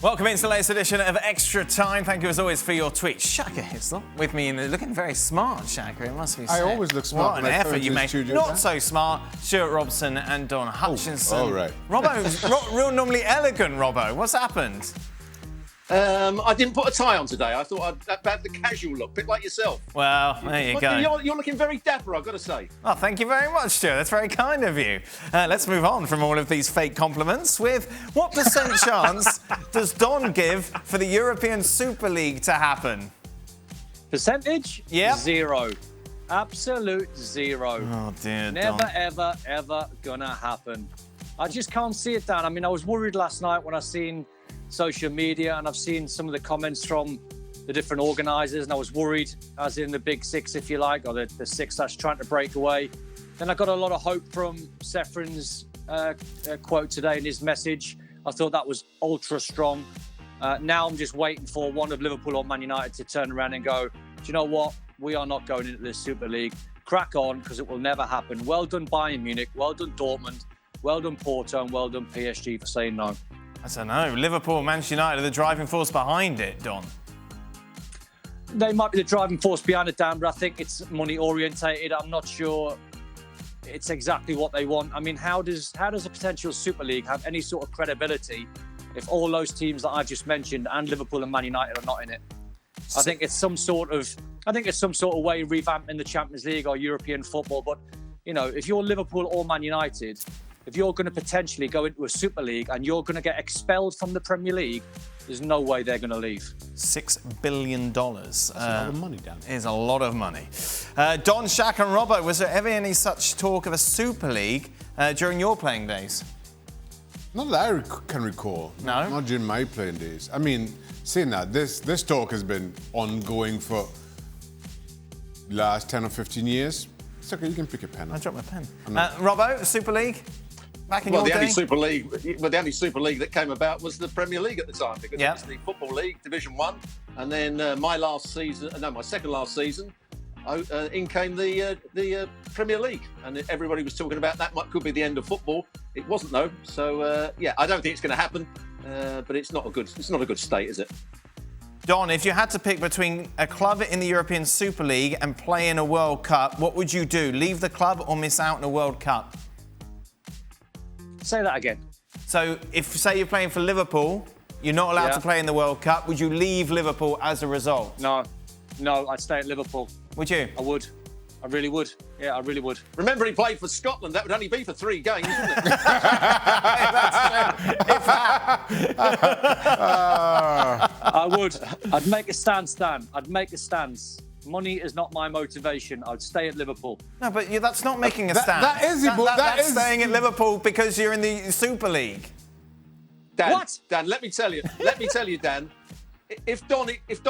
Welcome into the latest edition of Extra Time. Thank you as always for your tweets. Shaka Hislop with me, and looking very smart, Shaka. It must be said. I always look smart. What an effort you made. Studio, Not so smart, Stuart Robson and Don Hutchinson. Oh, right. Robbo's real normally elegant, Robbo. What's happened? I didn't put a tie on today. I thought I'd have the casual look, a bit like yourself. Well, there you go. You're looking very dapper, I've got to say. Oh, thank you very much, Stuart. That's very kind of you. Let's move on from all of these fake compliments with what percent chance does Don give for the European Super League to happen? Percentage? Yeah. 0. Absolute 0. Oh, dear, Never, Don. ever gonna happen. I just can't see it, Dan. I mean, I was worried last night when I seen social media and I've seen some of the comments from the different organisers, and I was worried, as in the big six, if you like, or the six that's trying to break away. Then I got a lot of hope from Sefrin's quote today in his message. I thought that was ultra strong. Now I'm just waiting for one of Liverpool or Man United to turn around and go, do you know what? We are not going into this Super League. Crack on, because it will never happen. Well done Bayern Munich, well done Dortmund, well done Porto, and well done PSG for saying no. I don't know. Liverpool and Manchester United are the driving force behind it, Don. They might be the driving force behind it, Dan, but I think it's money orientated. I'm not sure it's exactly what they want. I mean, how does a potential Super League have any sort of credibility if all those teams that I've just mentioned and Liverpool and Man United are not in it? I think it's some sort of way of revamping the Champions League or European football. But you know, if you're Liverpool or Man United, if you're going to potentially go into a Super League and you're going to get expelled from the Premier League, there's no way they're going to leave. $6 billion. That's a lot of money, Dan. Is a lot of money. Don, Shaka and Robbo, was there ever any such talk of a Super League during your playing days? Not that I can recall. No? Not during my playing days. I mean, saying that, this talk has been ongoing for the last 10 or 15 years. It's okay, you can pick a pen up. I dropped my pen. Robbo, Super League? Back in your The day? only Super League that came about was the Premier League at the time, because it was the Football League, Division 1, and then my second last season, in came the Premier League, and everybody was talking about that could be the end of football. It wasn't though, so I don't think it's going to happen, but it's not a good state, is it? Don, if you had to pick between a club in the European Super League and play in a World Cup, what would you do? Leave the club or miss out on a World Cup? Say that again. So, if, say, you're playing for Liverpool, you're not allowed to play in the World Cup, would you leave Liverpool as a result? No, I'd stay at Liverpool. Would you? I would. I really would. Yeah, I really would. Remember, he played for Scotland. That would only be for 3 games, wouldn't it? I would. I'd make a stance, Dan. I'd make a stance. Money is not my motivation. I'd stay at Liverpool. No, but that's not making a stand. That's staying at Liverpool because you're in the Super League. Dan, What? Dan, let me tell you, Dan. If Don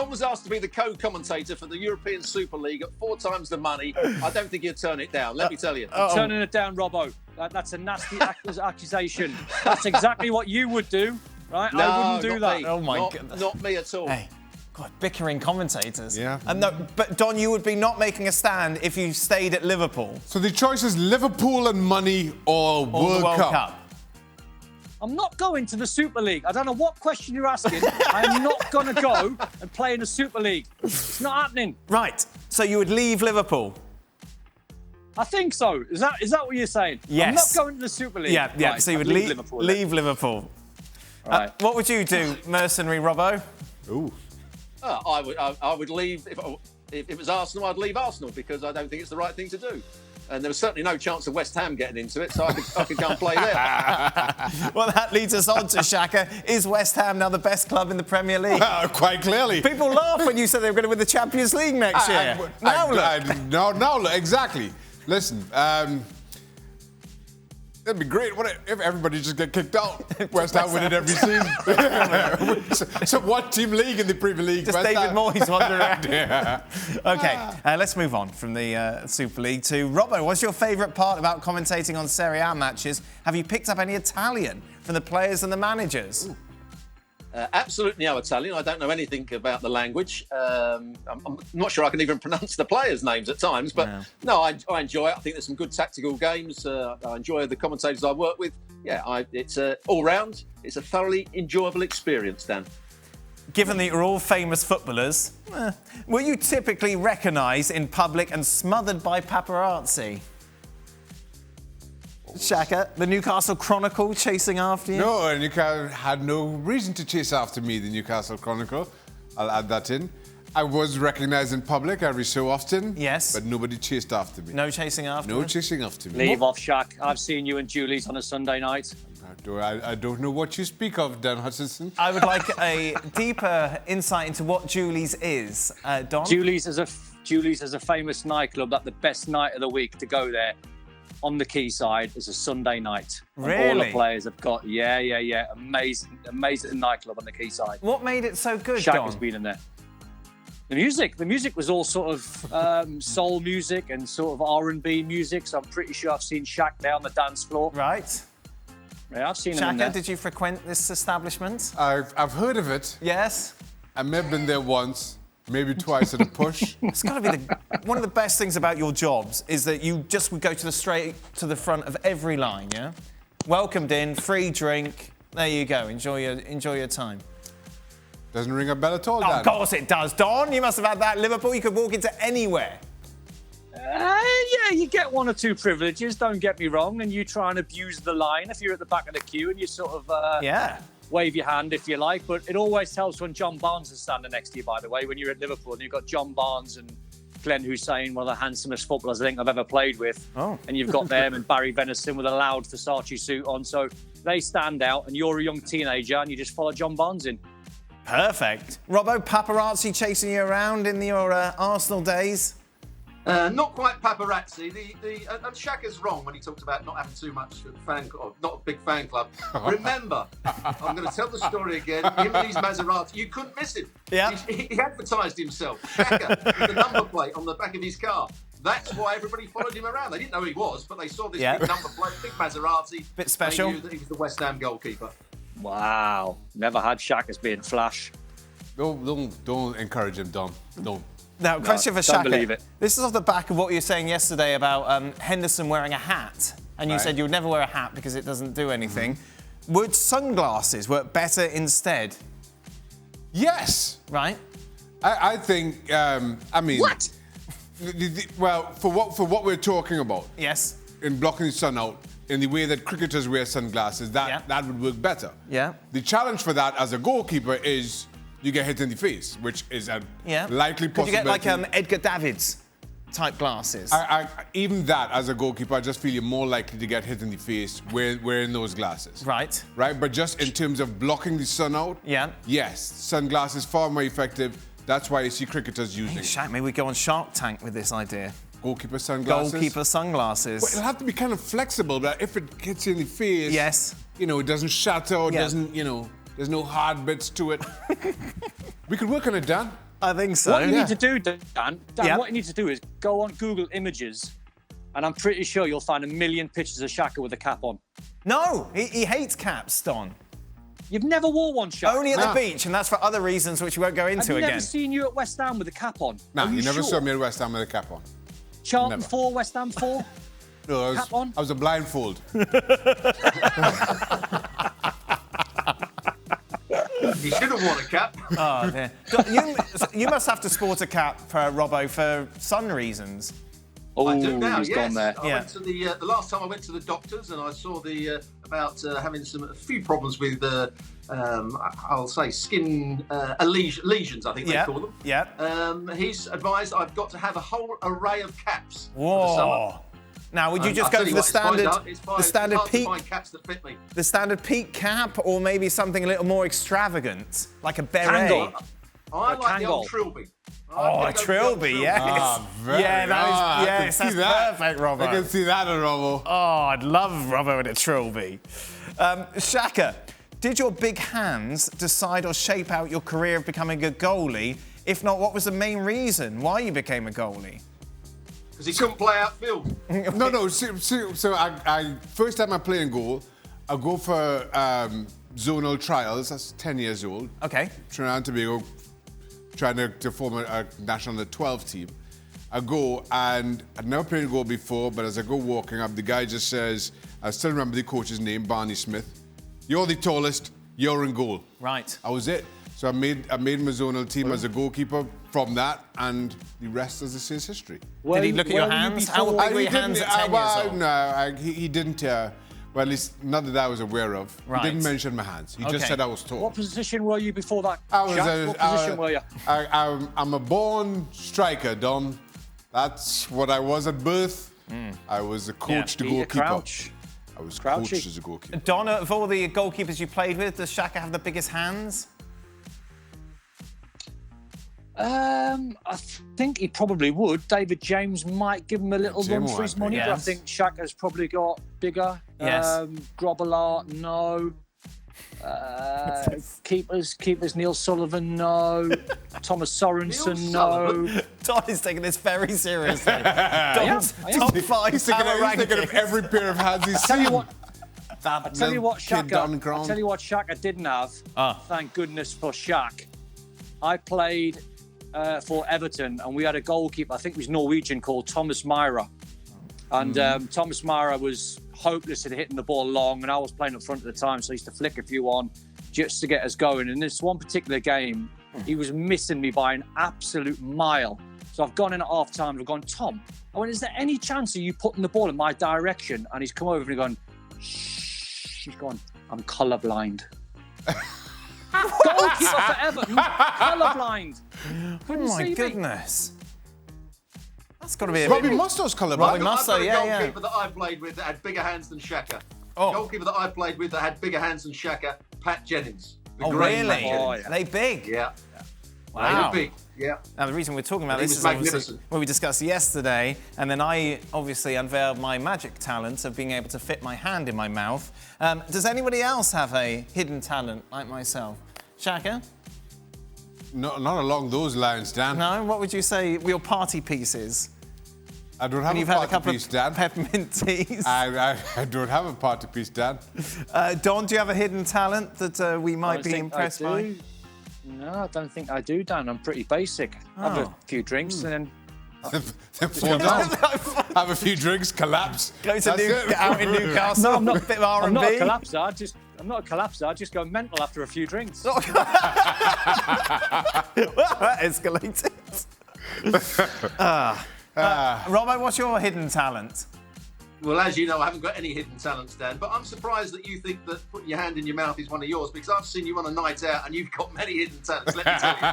was asked to be the co-commentator for the European Super League at 4 times the money, I don't think he'd turn it down. Let me tell you. Turning it down, Robbo. That's a nasty accusation. That's exactly what you would do, right? No, I wouldn't do not that. me. Oh my goodness. Not me at all. Hey, God, bickering commentators. Yeah. No, but Don, you would be not making a stand if you stayed at Liverpool. So the choice is Liverpool and money or Or World the World Cup. Cup. I'm not going to the Super League. I don't know what question you're asking. I'm not going to go and play in the Super League. It's not happening. Right. So you would leave Liverpool. I think so. Is that what you're saying? Yes. I'm not going to the Super League. Yeah. Right, So you would I'd leave Liverpool. Liverpool. Right. What would you do, mercenary Robbo? Ooh. I would leave if it was Arsenal. I'd leave Arsenal because I don't think it's the right thing to do. And there was certainly no chance of West Ham getting into it, so I could go and play there. Well, that leads us on to Shaka. Is West Ham now the best club in the Premier League? Quite clearly. People laugh when you said they were going to win the Champions League next year. Now look. Exactly. Listen, that'd be great, wouldn't it, if everybody just get kicked out? West Ham win it every season. So one team league in the Premier League. Just West David Ham. Moyes wandering around. Yeah. OK, let's move on from the Super League to Robbo. What's your favourite part about commentating on Serie A matches? Have you picked up any Italian from the players and the managers? Ooh. Absolutely no Italian. I don't know anything about the language. I'm not sure I can even pronounce the players' names at times, but no, I enjoy it. I think there's some good tactical games. I enjoy the commentators I work with. it's all round. It's a thoroughly enjoyable experience, Dan. Given that you're all famous footballers, were you typically recognised in public and smothered by paparazzi? Shaka, the Newcastle Chronicle chasing after you? No, Newcastle had no reason to chase after me, the Newcastle Chronicle. I'll add that in. I was recognised in public every so often. Yes. But nobody chased after me. No chasing after? No chasing after me. Leave off, Shaq. I've seen you and Julie's on a Sunday night. I don't know what you speak of, Dan Hutchinson. I would like a deeper insight into what Julie's is. Don? Julie's is a famous nightclub that the best night of the week to go there on the quayside is a Sunday night. Really? And all the players have got, amazing nightclub on the quayside. What made it so good, Shaq Don? has been in there. The music was all sort of soul music and sort of R&B music, so I'm pretty sure I've seen Shaq there on the dance floor. Right. Yeah, I've seen him in there. Shaka, did you frequent this establishment? I've heard of it. Yes. I may have been there once, maybe twice at a push. It's got to be one of the best things about your jobs is that you just would go straight to the front of every line, yeah? Welcomed in, free drink. There you go. Enjoy your time. Doesn't ring a bell at all, Oh, Dan. of course it does, Don. You must have had that at Liverpool. You could walk into anywhere. Yeah, you get one or two privileges, don't get me wrong, and you try and abuse the line if you're at the back of the queue and you sort of wave your hand if you like, but it always helps when John Barnes is standing next to you, by the way, when you're at Liverpool and you've got John Barnes and Glenn Hussein, one of the handsomest footballers I think I've ever played with, and you've got them and Barry Venison with a loud Versace suit on, so they stand out and you're a young teenager and you just follow John Barnes in. Perfect. Robbo, paparazzi chasing you around in your Arsenal days? Not quite paparazzi. And Shaka's wrong when he talked about not having too much not a big fan club. Remember, I'm going to tell the story again. Him and his Maserati, you couldn't miss him. Yeah. He advertised himself. Shaka, with the number plate on the back of his car. That's why everybody followed him around. They didn't know who he was, but they saw this big number plate, big Maserati. Bit special. They knew that he was the West Ham goalkeeper. Wow. Never had Shaq as being flash. Don't encourage him, Dom. Don't. Now, question for don't Shaka. believe it. This is off the back of what you were saying yesterday about Henderson wearing a hat. And you said you would never wear a hat because it doesn't do anything. Would sunglasses work better instead? Yes. Right? I think, I mean... What? Well, for what we're talking about, Yes. in blocking the sun out, in the way that cricketers wear sunglasses, that would work better. Yeah. The challenge for that as a goalkeeper is you get hit in the face, which is a likely Could you possibility. get like Edgar Davids type glasses? Even that, as a goalkeeper, I just feel you're more likely to get hit in the face wearing those glasses. Right. Right, but just in terms of blocking the sun out, yes, sunglasses far more effective. That's why you see cricketers using it. Shaq, maybe we go on Shark Tank with this idea. Goalkeeper sunglasses? Goalkeeper sunglasses. Well, it'll have to be kind of flexible, but if it hits you in the face, you know, it doesn't shatter, or doesn't, you know, there's no hard bits to it. We could work on it, Dan. I think so. What you need to do, Dan, what you need to do is go on Google Images, and I'm pretty sure you'll find 1 million pictures of Shaka with a cap on. No, he hates caps, Don. You've never wore one, Shaka? Only at the beach, and that's for other reasons which we won't go into again. I've never seen you at West Ham with a cap on. Nah, you never sure? saw me at West Ham with a cap on. Charlton 4, West Ham 4? No, cap on? I was a blindfold. He should have worn a cap. Oh, dear. You must have to sport a cap, Robbo, for sun reasons. Oh, I do now, he's yes. gone there. I went to the last time I went to the doctors and I saw about having a few problems with I'll say skin lesions, I think they call them. Yeah. He's advised I've got to have a whole array of caps for the Whoa. summer. Now, would you just go for the standard peak? Caps that fit me. The standard peak cap, or maybe something a little more extravagant, like a beret? Kangol. I like the old Trilby. Oh, a Trilby, yes. Yes, that's perfect, Robbo. I can see that in Robbo. Oh, I'd love Robbo in a Trilby. Shaka, did your big hands decide or shape out your career of becoming a goalie? If not, what was the main reason why you became a goalie? Because he couldn't play outfield. No. So I first time I played in goal, I go for zonal trials. That's 10 years old. Okay. Trinidad and Tobago, trying to form a national under 12 team. I go, and I'd never played a goal before, but as I go walking up, the guy just says, I still remember the coach's name, Barney Smith. You're the tallest, you're in goal. Right. That was it. So I made my zonal team as a goalkeeper from that, and the rest, as I say, is history. Did he look at your hands? How big were your hands at 10 years old? No, he didn't. Well, at least not that I was aware of. He didn't mention my hands. He just said I was tall. What position were you before that? What position were you? I'm a born striker, Dom. That's what I was at birth. I was a coach to goalkeeper. Crouch. I was coached as a goalkeeper. Don, of all the goalkeepers you played with, does Shaka have the biggest hands? I think he probably would. David James might give him a little run for his money, but I think Shaka's probably got bigger. Yes. Grobbelaar, no. Keepers Neil Sullivan, no. Thomas Sorensen, no. Don is taking this very seriously. Don's top 5 He's thinking of every pair of hands he's seen. I tell you what Shaka didn't have. Thank goodness for Shaq. I played for Everton, and we had a goalkeeper, I think he was Norwegian, called Thomas Myhre. And Thomas Myhre was hopeless at hitting the ball long, and I was playing up front at the time, so I used to flick a few on just to get us going. And this one particular game, he was missing me by an absolute mile. So I've gone in at half time and I've gone, Tom, I went, is there any chance of you putting the ball in my direction? And he's come over and he's gone, shh. He's gone, I'm colourblind. Goalkeeper for Everton, colourblind. Oh my goodness. That's got to be a Robbie Musto's colourblind. Robbie Musto, I've got a goalkeeper that I played with that had bigger hands than Shaka. Goalkeeper that I played with that had bigger hands than Shaka, Pat Jennings. Really? Are they big? Yeah. Wow. They were big. Yeah. Now, the reason we're talking about this is magnificent. what we discussed yesterday, and then I obviously unveiled my magic talent of being able to fit my hand in my mouth. Does anybody else have a hidden talent like myself? Shaka? No, not along those lines, Dan. No? What would you say your party piece is? I don't have You've a had a party couple piece, of Dan. peppermint teas. I don't have a party piece, Dan. Don, do you have a hidden talent that we might be impressed by? No, I don't think I do, Dan. I'm pretty basic. Have a few drinks and then Then fall down. Have a few drinks, collapse. Go to get out in Newcastle. No, I'm not. A bit of R&B. I'm not a collapser. I'm not a collapser. I just go mental after a few drinks. Well, that escalated. Robbo, what's your hidden talent? Well, as you know, I haven't got any hidden talents, Dan, but I'm surprised that you think that putting your hand in your mouth is one of yours, because I've seen you on a night out and you've got many hidden talents, let me tell you.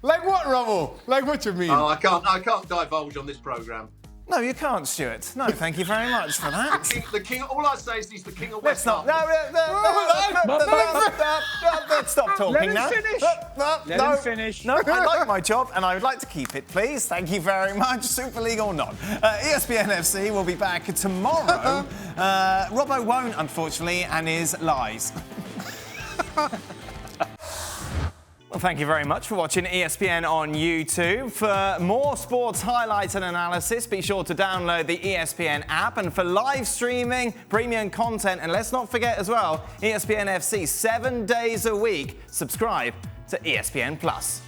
Like what, Robbo? Like what you mean? Oh, I can't divulge on this programme. No, you can't, Stuart. No, thank you very much for that. The king. All I say is he's the king of Let's West not. Let's stop talking now. Let him finish. No, I like my job and I would like to keep it, please. Thank you very much, Super League or not. ESPN FC will be back tomorrow. Robbo won't, unfortunately, and is lies. Well, thank you very much for watching ESPN on YouTube. For more sports highlights and analysis, be sure to download the ESPN app. And for live streaming, premium content, and let's not forget as well, ESPN FC 7 days a week. Subscribe to ESPN Plus.